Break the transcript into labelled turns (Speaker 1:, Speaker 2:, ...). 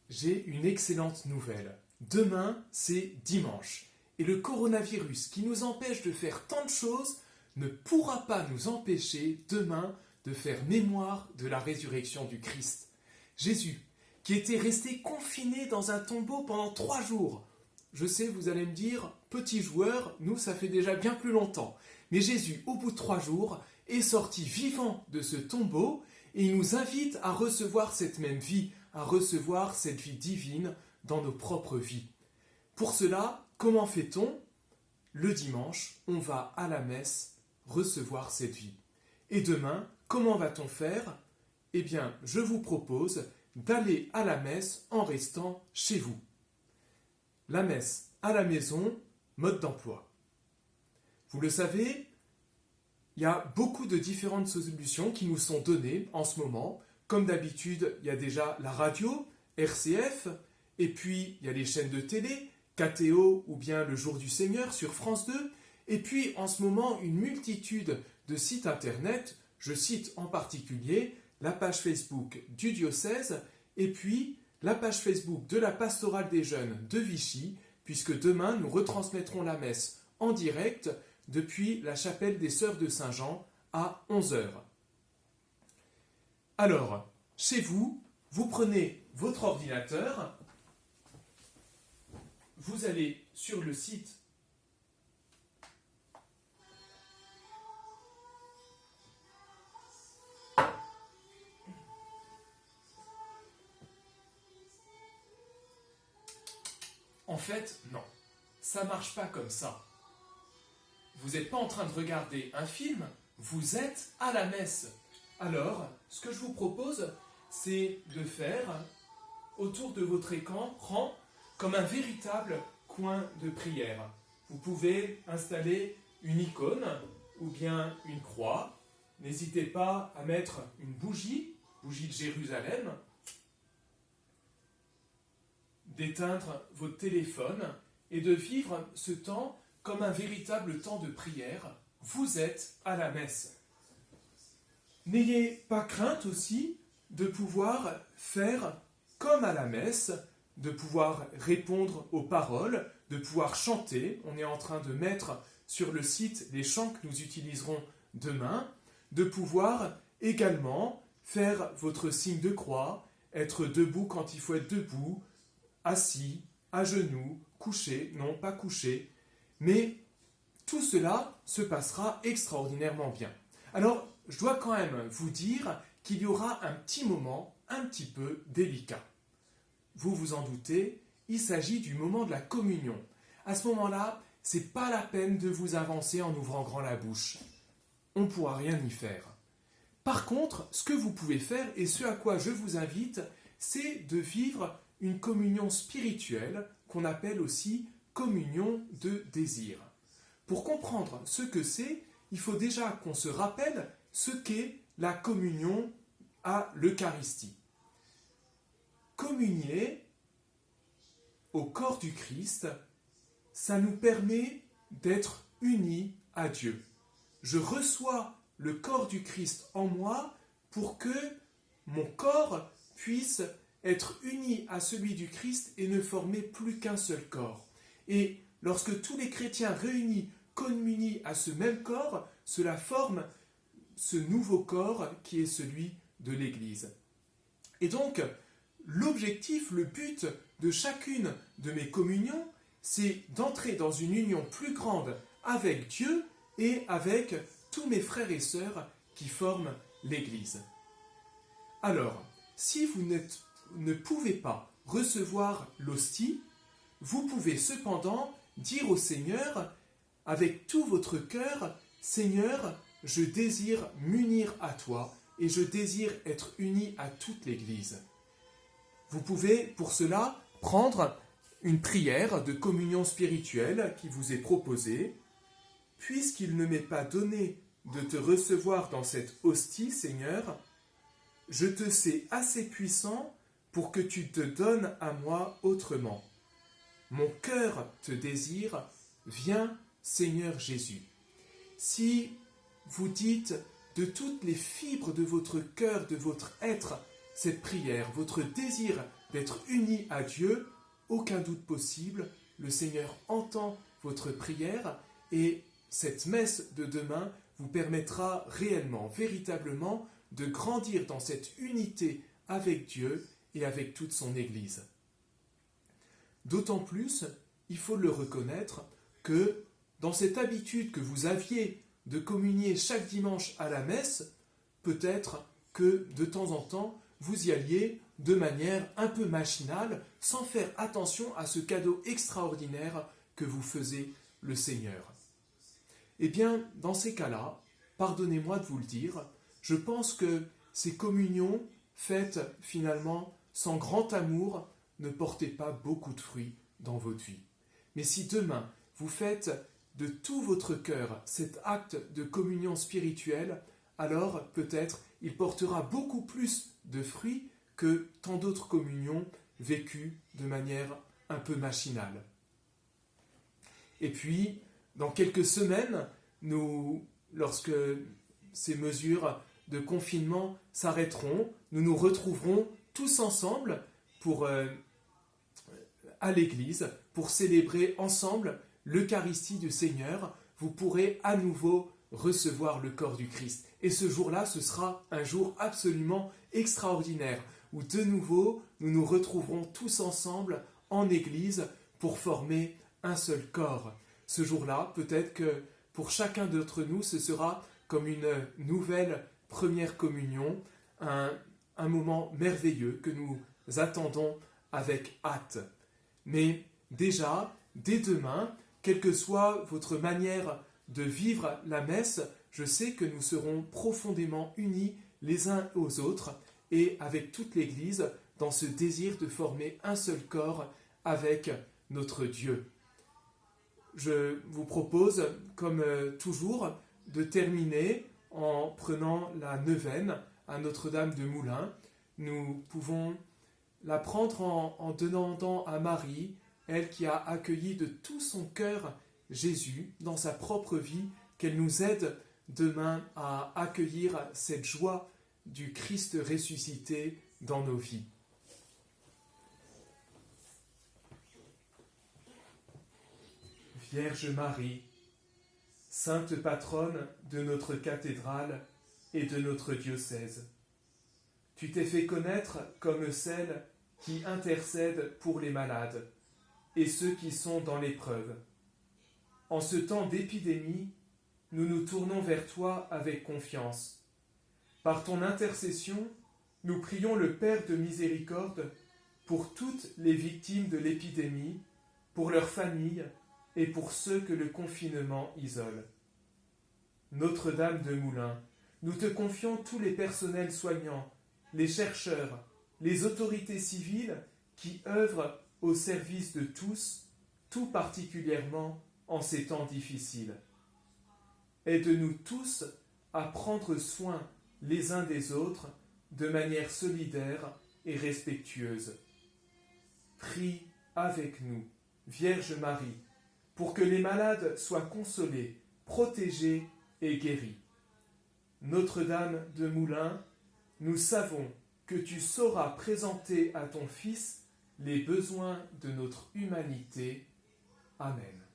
Speaker 1: J'ai une excellente nouvelle. Demain, c'est dimanche. Et le coronavirus qui nous empêche de faire tant de choses ne pourra pas nous empêcher demain de faire mémoire de la résurrection du Christ. Jésus, qui était resté confiné dans un tombeau pendant 3 jours. Je sais, vous allez me dire, petit joueur, nous, ça fait déjà bien plus longtemps. Mais Jésus, au bout de 3 jours, est sorti vivant de ce tombeau et il nous invite à recevoir cette même vie, à recevoir cette vie divine dans nos propres vies. Pour cela, comment fait-on ? Le dimanche, on va à la messe recevoir cette vie. Et demain, comment va-t-on faire ? Eh bien, je vous propose d'aller à la messe en restant chez vous. La messe à la maison, mode d'emploi. Vous le savez, il y a beaucoup de différentes solutions qui nous sont données en ce moment. Comme d'habitude, il y a déjà la radio, RCF, et puis il y a les chaînes de télé, KTO ou bien Le Jour du Seigneur sur France 2, et puis en ce moment une multitude de sites internet, je cite en particulier la page Facebook du diocèse, et puis la page Facebook de la pastorale des jeunes de Vichy, puisque demain nous retransmettrons la messe en direct depuis la chapelle des Sœurs de Saint-Jean à 11 h. Alors, chez vous, vous prenez votre ordinateur, vous allez sur le site En fait, non, ça ne marche pas comme ça. Vous n'êtes pas en train de regarder un film, vous êtes à la messe. Alors, ce que je vous propose, c'est de faire autour de votre écran comme un véritable coin de prière. Vous pouvez installer une icône ou bien une croix. N'hésitez pas à mettre une bougie de Jérusalem, d'éteindre votre téléphone et de vivre ce temps comme un véritable temps de prière. Vous êtes à la messe. N'ayez pas crainte aussi de pouvoir faire comme à la messe, de pouvoir répondre aux paroles, de pouvoir chanter. On est en train de mettre sur le site les chants que nous utiliserons demain, de pouvoir également faire votre signe de croix, être debout quand il faut être debout, assis, à genoux, couché, non pas couché, mais tout cela se passera extraordinairement bien. Alors, je dois quand même vous dire qu'il y aura un petit moment un petit peu délicat. Vous vous en doutez, il s'agit du moment de la communion. À ce moment-là, c'est pas la peine de vous avancer en ouvrant grand la bouche. On ne pourra rien y faire. Par contre, ce que vous pouvez faire, et ce à quoi je vous invite, c'est de vivre une communion spirituelle qu'on appelle aussi communion de désir. Pour comprendre ce que c'est, il faut déjà qu'on se rappelle ce qu'est la communion à l'Eucharistie. Communier au corps du Christ, ça nous permet d'être unis à Dieu. Je reçois le corps du Christ en moi pour que mon corps puisse être uni à celui du Christ et ne former plus qu'un seul corps. Et lorsque tous les chrétiens réunis communient à ce même corps, cela forme ce nouveau corps qui est celui de l'Église. Et donc, l'objectif, le but de chacune de mes communions, c'est d'entrer dans une union plus grande avec Dieu et avec tous mes frères et sœurs qui forment l'Église. Alors, si vous ne pouvez pas recevoir l'hostie, vous pouvez cependant dire au Seigneur, avec tout votre cœur, « Seigneur, je désire m'unir à toi et je désire être uni à toute l'Église. » Vous pouvez pour cela prendre une prière de communion spirituelle qui vous est proposée. « Puisqu'il ne m'est pas donné de te recevoir dans cette hostie, Seigneur, je te sais assez puissant pour que tu te donnes à moi autrement. Mon cœur te désire, viens, Seigneur Jésus. » Si vous dites de toutes les fibres de votre cœur, de votre être, cette prière, votre désir d'être unis à Dieu, aucun doute possible, le Seigneur entend votre prière et cette messe de demain vous permettra réellement, véritablement, de grandir dans cette unité avec Dieu et avec toute son Église. D'autant plus, il faut le reconnaître, que dans cette habitude que vous aviez de communier chaque dimanche à la messe, peut-être que de temps en temps, vous y alliez de manière un peu machinale, sans faire attention à ce cadeau extraordinaire que vous faisait le Seigneur. Eh bien, dans ces cas-là, pardonnez-moi de vous le dire, je pense que ces communions faites finalement sans grand amour ne portaient pas beaucoup de fruits dans votre vie. Mais si demain vous faites de tout votre cœur cet acte de communion spirituelle, alors peut-être il portera beaucoup plus de fruits que tant d'autres communions vécues de manière un peu machinale. Et puis, dans quelques semaines, lorsque ces mesures de confinement s'arrêteront, nous nous retrouverons tous ensemble à l'église pour célébrer ensemble l'Eucharistie du Seigneur. Vous pourrez à nouveau recevoir le corps du Christ. Et ce jour-là, ce sera un jour absolument extraordinaire, où de nouveau, nous nous retrouverons tous ensemble en Église pour former un seul corps. Ce jour-là, peut-être que pour chacun d'entre nous, ce sera comme une nouvelle première communion, un moment merveilleux que nous attendons avec hâte. Mais déjà, dès demain, quelle que soit votre manière de vivre la messe, je sais que nous serons profondément unis les uns aux autres et avec toute l'Église dans ce désir de former un seul corps avec notre Dieu. Je vous propose, comme toujours, de terminer en prenant la neuvaine à Notre-Dame de Moulins. Nous pouvons la prendre en demandant à Marie, elle qui a accueilli de tout son cœur Jésus dans sa propre vie, qu'elle nous aide demain à accueillir cette joie du Christ ressuscité dans nos vies. Vierge Marie, sainte patronne de notre cathédrale et de notre diocèse, tu t'es fait connaître comme celle qui intercède pour les malades et ceux qui sont dans l'épreuve. En ce temps d'épidémie, nous nous tournons vers toi avec confiance. Par ton intercession, nous prions le Père de miséricorde pour toutes les victimes de l'épidémie, pour leurs familles et pour ceux que le confinement isole. Notre-Dame de Moulins, nous te confions tous les personnels soignants, les chercheurs, les autorités civiles qui œuvrent au service de tous, tout particulièrement en ces temps difficiles. Aide-nous tous à prendre soin les uns des autres de manière solidaire et respectueuse. Prie avec nous, Vierge Marie, pour que les malades soient consolés, protégés et guéris. Notre-Dame de Moulins, nous savons que tu sauras présenter à ton Fils les besoins de notre humanité. Amen.